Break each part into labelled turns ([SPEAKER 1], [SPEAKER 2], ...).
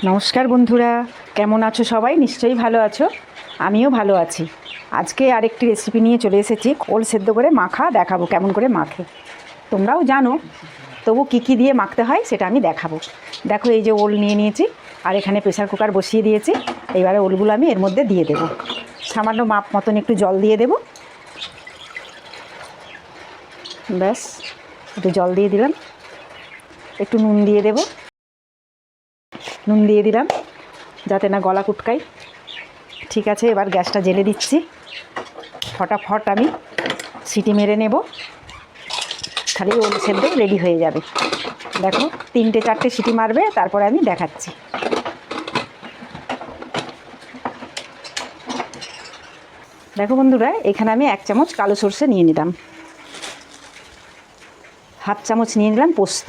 [SPEAKER 1] নমস্কার বন্ধুরা, কেমন আছো সবাই? নিশ্চয়ই ভালো আছো, আমিও ভালো আছি। আজকে আরেকটি রেসিপি নিয়ে চলে এসেছি। ওল সেদ্ধ করে মাখা দেখাবো, কেমন করে মাখে। তোমরাও জানো, তবু কী দিয়ে মাখতে হয় সেটা আমি দেখাবো। দেখো, এই যে ওল নিয়ে নিয়েছি, আর এখানে প্রেসার কুকার বসিয়ে দিয়েছি। এইবারে ওলগুলো আমি এর মধ্যে দিয়ে দেবো। সামান্য মাপ মতন একটু জল দিয়ে দেবো, ব্যাস। একটু জল দিয়ে দিলাম, একটু নুন দিয়ে দেবো, নুন দিয়ে দিলাম যাতে না গলা কুটকাই। ঠিক আছে, এবার গ্যাসটা জ্বেলে দিচ্ছি। ফটাফট আমি সিটি মেরে নেব, খালি ওল সেদ্ধ রেডি হয়ে যাবে। দেখো, 3-4টে সিটি মারবে, তারপরে আমি দেখাচ্ছি। দেখো বন্ধুরা, এখানে আমি 1 চামচ কালো সরষে নিয়ে নিলাম, হাফ চামচ নিয়ে নিলাম পোস্ত,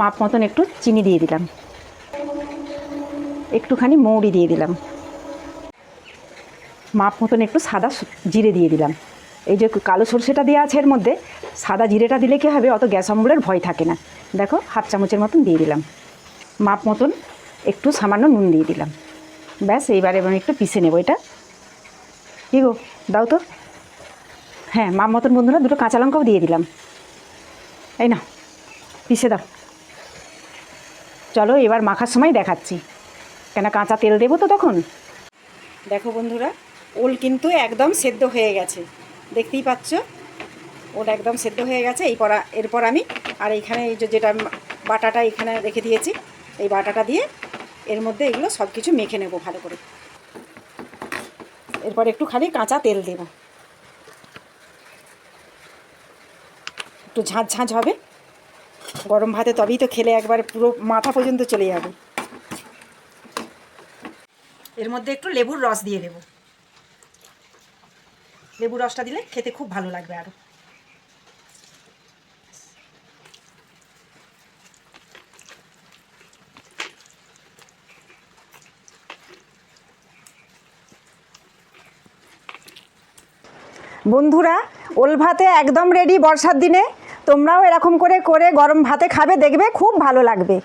[SPEAKER 1] মাপ মতন একটু চিনি দিয়ে দিলাম, একটুখানি মৌরি দিয়ে দিলাম, মাপ মতন একটু সাদা জিরে দিয়ে দিলাম। এই যে কালো সরষেটা দেওয়া আছে এর মধ্যে, সাদা জিরেটা দিলে কী হবে, অত গ্যাস অম্বলের ভয় থাকে না। দেখো, হাফ চামচের মতন দিয়ে দিলাম, মাপ মতন একটু সামান্য নুন দিয়ে দিলাম। ব্যাস, এইবার এবং একটু পিষে নেব এটা। কী গো, দাও তো। হ্যাঁ, মাপ মতন বন্ধুরা 2টো কাঁচা লঙ্কাও দিয়ে দিলাম। এই না, পিষে দাও। চলো, এবার মাখার সময় দেখাচ্ছি, কেন কাঁচা তেল দেবো তো তখন। দেখো বন্ধুরা, ওল কিন্তু একদম সেদ্ধ হয়ে গেছে, দেখতেই পাচ্ছ। ওল একদম সেদ্ধ হয়ে গেছে। এরপর আমি আর এইখানে এই যেটা বাটাটা এখানে রেখে দিয়েছি, এই বাটাটা দিয়ে এর মধ্যে এগুলো সব কিছু মেখে নেব ভালো করে। এরপর একটু খালি কাঁচা তেল দেব, একটু ঝাঁঝ ঝাঁঝ হবে। গরম ভাতে তবেই তো খেলে একবারে পুরো মাথা পর্যন্ত চলে যাবে। এর মধ্যে একটু লেবুর রস দিয়ে দেব। লেবুর রসটা দিলে খেতে খুব ভালো লাগবে আরও। বন্ধুরা, ওল ভাতে একদম রেডি বর্ষার দিনে। তোমরাও এরকম করে করে গরম ভাতে খাবে, দেখবে খুব ভালো লাগবে।